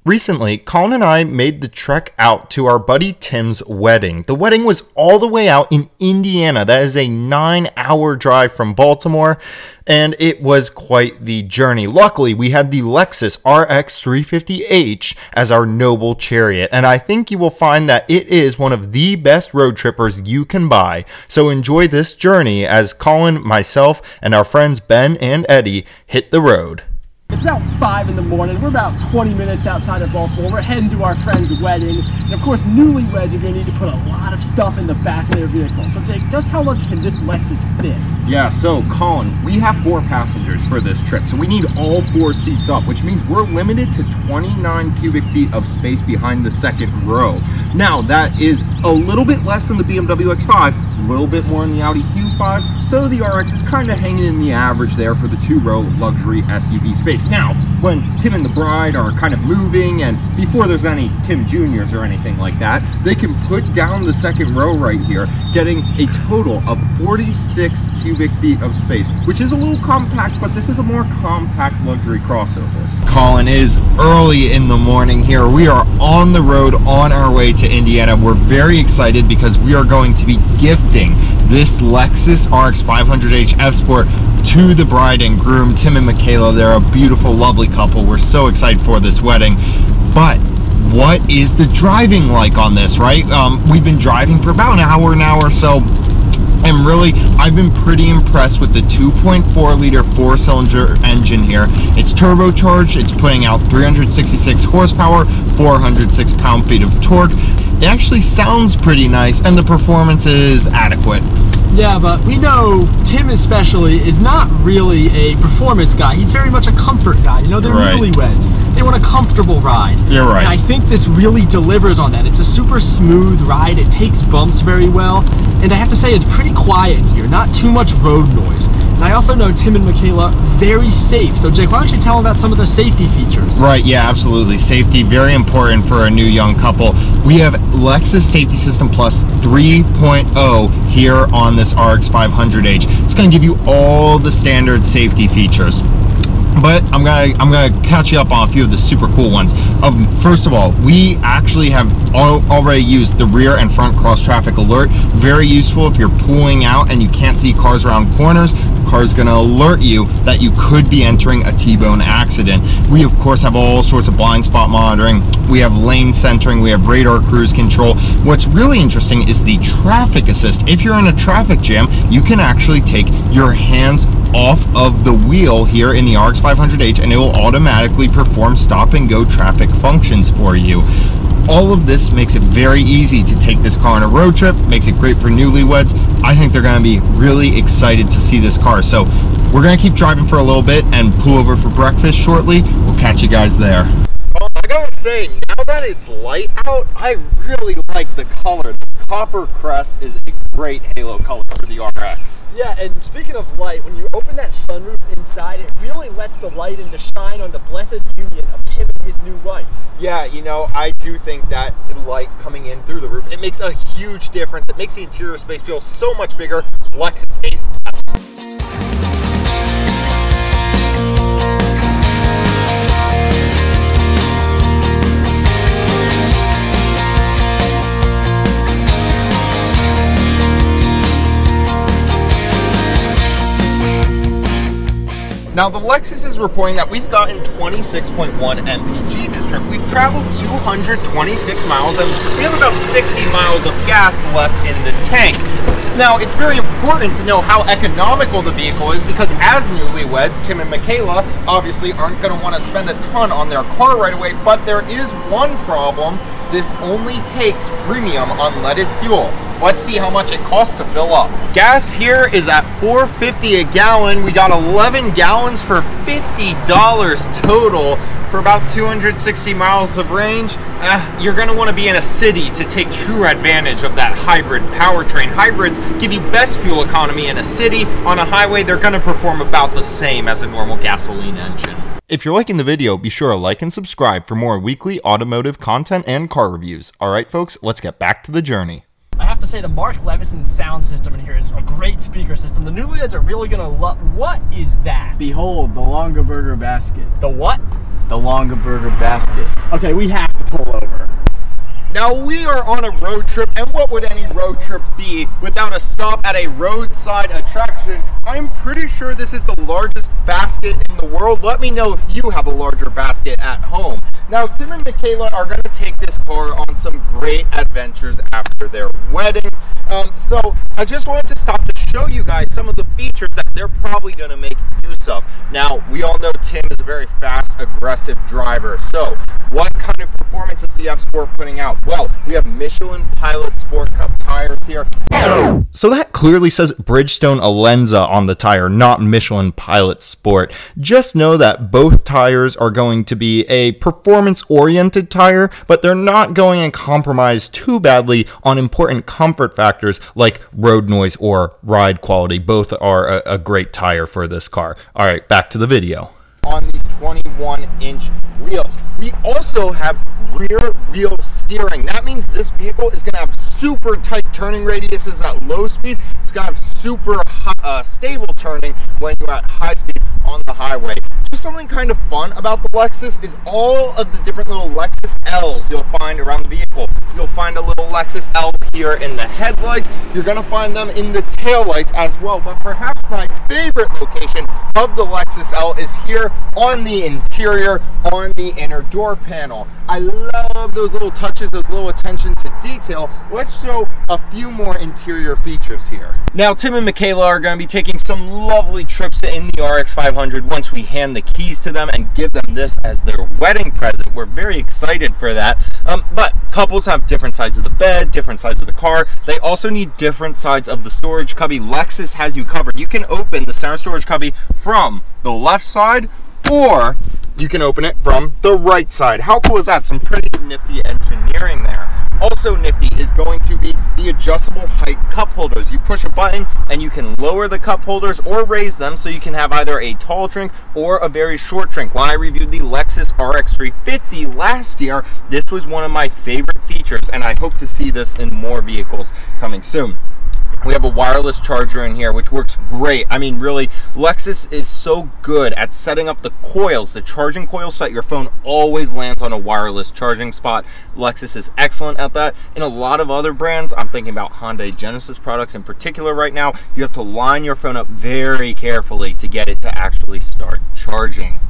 Recently, Colin and I made the trek out to our buddy Tim's wedding. The wedding was all the way out in Indiana. That is a 9-hour drive from Baltimore, and it was quite the journey. Luckily, we had the Lexus RX 350h as our noble chariot, and I think you will find that it is one of the best road trippers you can buy. So enjoy this journey as Colin, myself, and our friends Ben and Eddie hit the road. It's about 5 in the morning. We're about 20 minutes outside of Baltimore. We're heading to our friend's wedding. And of course, newlyweds are going to need to put a lot of stuff in the back of their vehicle. So Jake, just how much can this Lexus fit? Yeah, so Colin, we have 4 passengers for this trip. So we need all 4 seats up, which means we're limited to 29 cubic feet of space behind the second row. Now, that is a little bit less than the BMW X5, a little bit more in the Audi Q5. So the RX is kind of hanging in the average there for the 2-row luxury SUV space. Now, when Tim and the bride are kind of moving, and before there's any Tim Juniors or anything like that, they can put down the second row right here, getting a total of 46 cubic feet of space, which is a little compact, but this is a more compact luxury crossover. Colin, it is early in the morning here. We are on the road on our way to Indiana. We're very excited because we are going to be gifting this Lexus RX 500h F Sport to the bride and groom, Tim and Michaela. They're a beautiful, lovely couple. We're so excited for this wedding. But what is the driving like on this, right? We've been driving for about an hour now or so. And really, I've been pretty impressed with the 2.4 liter 4-cylinder engine here. It's turbocharged, it's putting out 366 horsepower, 406 pound-feet of torque. It actually sounds pretty nice, and the performance is adequate. Yeah, but we know Tim especially is not really a performance guy. He's very much a comfort guy. You know, they're newlyweds. They want a comfortable ride. You're right. And I think this really delivers on that. It's a super smooth ride. It takes bumps very well. And I have to say, it's pretty quiet here. Not too much road noise. And I also know Tim and Michaela very safe. So Jake, why don't you tell them about some of the safety features? Right, yeah, absolutely. Safety, very important for a new young couple. We have Lexus Safety System Plus 3.0 here on this RX 500h. It's going to give you all the standard safety features. But I'm gonna catch you up on a few of the super cool ones. First of all, we actually have already used the rear and front cross traffic alert. Very useful if you're pulling out and you can't see cars around corners. The car is going to alert you that you could be entering a T-bone accident. We of course have all sorts of blind spot monitoring. We have lane centering. We have radar cruise control. What's really interesting is the traffic assist. If you're in a traffic jam, you can actually take your hands off of the wheel here in the RX 500h and it will automatically perform stop and go traffic functions for you. All of this makes it very easy to take this car on a road trip, makes it great for newlyweds. I think they're going to be really excited to see this car. So we're going to keep driving for a little bit and pull over for breakfast shortly. We'll catch you guys there. Well, I gotta say, now that it's light out, I really like the color. The copper crest is a great halo color for the RX. Yeah, and speaking of light, when you open that sunroof inside, it really lets the light in to shine on the blessed union of Tim and his new wife. Yeah, you know, I do think that light coming in through the roof, it makes a huge difference. It makes the interior space feel so much bigger. Lexus Ace. Now, the Lexus is reporting that we've gotten 26.1 mpg this trip. We've traveled 226 miles and we have about 60 miles of gas left in the tank. Now, it's very important to know how economical the vehicle is because as newlyweds, Tim and Michaela obviously aren't going to want to spend a ton on their car right away, but there is one problem. This only takes premium unleaded fuel. Let's see how much it costs to fill up. Gas here is at $4.50 a gallon. We got 11 gallons for $50 total for about 260 miles of range. You're gonna wanna be in a city to take true advantage of that hybrid powertrain. Hybrids give you best fuel economy in a city. On a highway, they're gonna perform about the same as a normal gasoline engine. If you're liking the video, be sure to like and subscribe for more weekly automotive content and car reviews. Alright folks, let's get back to the journey. I have to say the Mark Levison sound system in here is a great speaker system. The Newlyweds are really gonna love. What is that? Behold, the Longaberger basket. The what? The Longaberger basket. Okay, we have to pull over. Now we are on a road trip, and what would any road trip be without a stop at a roadside attraction? I'm pretty sure this is the largest basket in the world. Let me know if you have a larger basket at home. Now Tim and Michaela are going to take this car on some great adventures after their wedding. So I just wanted to stop to show you guys some of the features that they're probably going to make use of. Now we all know Tim is a very fast, aggressive driver. So what kind of performance is the F-Sport putting out? Well, we have Michelin Pilot Sport Cup tires here. So that clearly says Bridgestone Alenza on the tire, not Michelin Pilot Sport. Just know that both tires are going to be a performance-oriented tire, but they're not going to compromise too badly on important comfort factors like road noise or ride quality. Both are a great tire for this car. All right, back to the video. On these 21-inch wheels. We also have rear wheel steering. That means this vehicle is going to have super tight turning radiuses at low speed. It's going to have super stable turning when you're at high speed on the highway. Just something kind of fun about the Lexus is all of the different little Lexus L's you'll find around the vehicle. You'll find a little Lexus L here in the headlights. You're going to find them in the taillights as well. But perhaps my favorite location of the Lexus L is here on the interior, on the inner door panel. I love those little touches, those little attention to detail. Let's show a few more interior features here. Now Tim and Michaela are going to be taking some lovely trips in the RX 500 once we hand the keys to them and give them this as their wedding present. We're very excited for that. But couples have different sides of the bed, different sides of the car. They also need different sides of the storage cubby. Lexus has you covered. You can open the center storage cubby from the left side, or you can open it from the right side. How cool is that? Some pretty nifty engineering there. Also nifty is going to be the adjustable height cup holders. You push a button and you can lower the cup holders or raise them so you can have either a tall drink or a very short drink. When I reviewed the Lexus RX 350 last year, this was one of my favorite features, and I hope to see this in more vehicles coming soon. We have a wireless charger in here, which works great. I mean, really, Lexus is so good at setting up the coils, the charging coils, so that your phone always lands on a wireless charging spot. Lexus is excellent at that. In a lot of other brands, I'm thinking about Hyundai Genesis products in particular right now, you have to line your phone up very carefully to get it to actually start charging.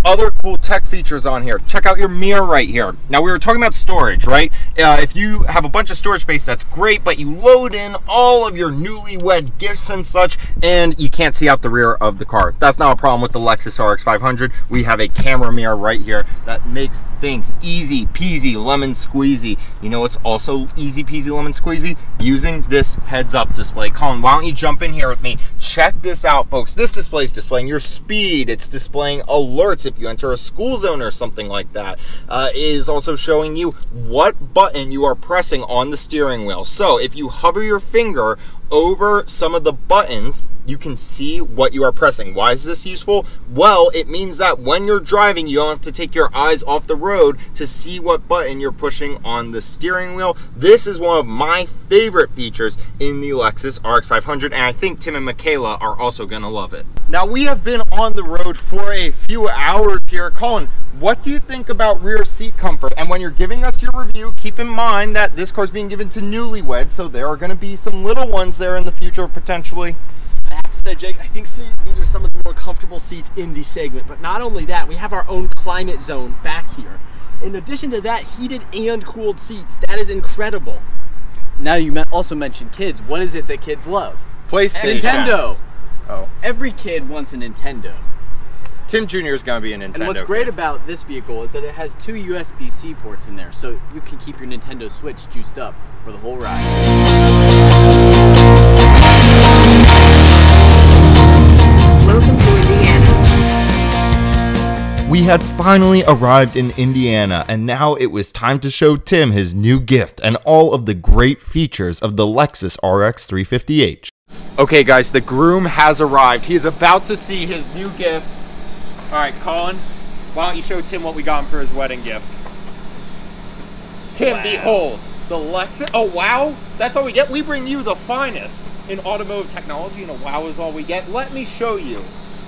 Other cool tech features on here. Check out your mirror right here. Now, we were talking about storage, right? If you have a bunch of storage space, that's great, but you load in all of your newlywed gifts and such, and you can't see out the rear of the car. That's not a problem with the Lexus RX 500. We have a camera mirror right here that makes things easy peasy lemon squeezy. You know what's also easy peasy lemon squeezy? Using this heads-up display. Colin, why don't you jump in here with me? Check this out, folks. This display is displaying your speed. It's displaying alerts if you enter a school zone or something like that. It is also showing you what button you are pressing on the steering wheel. So if you hover your finger over some of the buttons, you can see what you are pressing. Why is this useful? Well, it means that when you're driving, you don't have to take your eyes off the road to see what button you're pushing on the steering wheel. This is one of my favorite features in the Lexus RX 500, and I think Tim and Michaela are also gonna love it. Now, we have been on the road for a few hours here. Colin, what do you think about rear seat comfort? And when you're giving us your review, keep in mind that this car is being given to newlyweds, so there are gonna be some little ones there in the future potentially. I have to say, Jake, I think these are some of the more comfortable seats in the segment. But not only that, we have our own climate zone back here. In addition to that, heated and cooled seats. That is incredible. Now you also mentioned kids. What is it that kids love? PlayStation. Nintendo. Oh. Every kid wants a Nintendo. Tim Jr. is going to be a Nintendo. And what's great about this vehicle is that it has 2 USB-C ports in there, so you can keep your Nintendo Switch juiced up for the whole ride. Welcome to Indiana. We had finally arrived in Indiana, and now it was time to show Tim his new gift and all of the great features of the Lexus RX 350h. Okay guys, the groom has arrived. He is about to see his new gift. All right, Colin, why don't you show Tim what we got him for his wedding gift? Tim, wow. Behold, the Lexus. Oh, wow. That's all we get. We bring you the finest in automotive technology, and a wow is all we get. Let me show you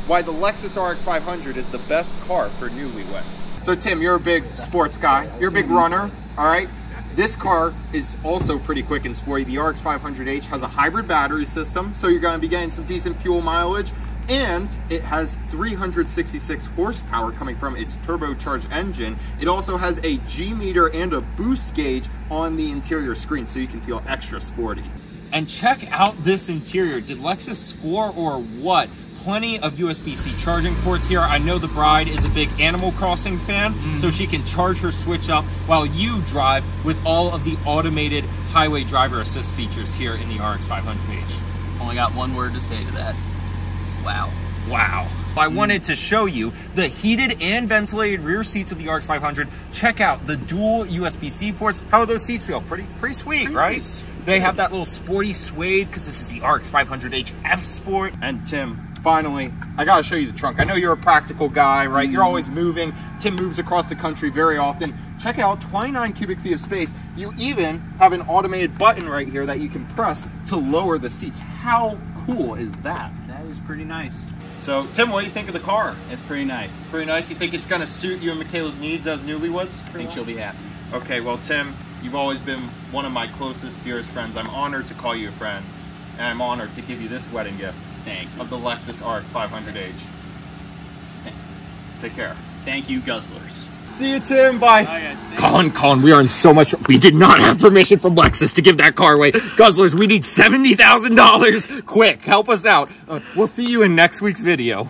why the Lexus RX 500 is the best car for newlyweds. So Tim, you're a big sports guy. You're a big runner, all right? This car is also pretty quick and sporty. The RX 500H has a hybrid battery system, so you're gonna be getting some decent fuel mileage, and it has 366 horsepower coming from its turbocharged engine. It also has a G meter and a boost gauge on the interior screen, so you can feel extra sporty. And check out this interior. Did Lexus score or what? Plenty of USB-C charging ports here. I know the bride is a big Animal Crossing fan, so she can charge her Switch up while you drive with all of the automated highway driver assist features here in the RX 500H. Only got one word to say to that. Wow. Wow. I wanted to show you the heated and ventilated rear seats of the RX 500. Check out the dual USB-C ports. How do those seats feel? Pretty sweet, right? Nice. They have that little sporty suede because this is the RX 500H F Sport. And Tim, finally, I gotta show you the trunk. I know you're a practical guy, right? You're always moving. Tim moves across the country very often. Check out 29 cubic feet of space. You even have an automated button right here that you can press to lower the seats. How cool is that? That is pretty nice. So, Tim, what do you think of the car? It's pretty nice. Pretty nice? You think it's gonna suit you and Michaela's needs as newlyweds? I think she'll be happy. Okay, well, Tim, you've always been one of my closest, dearest friends. I'm honored to call you a friend, and I'm honored to give you this wedding gift. Thank you. Of the Lexus RX 500H. Take care. Thank you, guzzlers. See you, Tim. Bye. Bye, guys. Colin, we are in so much. We did not have permission from Lexus to give that car away. Guzzlers, we need $70,000. Quick, help us out. We'll see you in next week's video.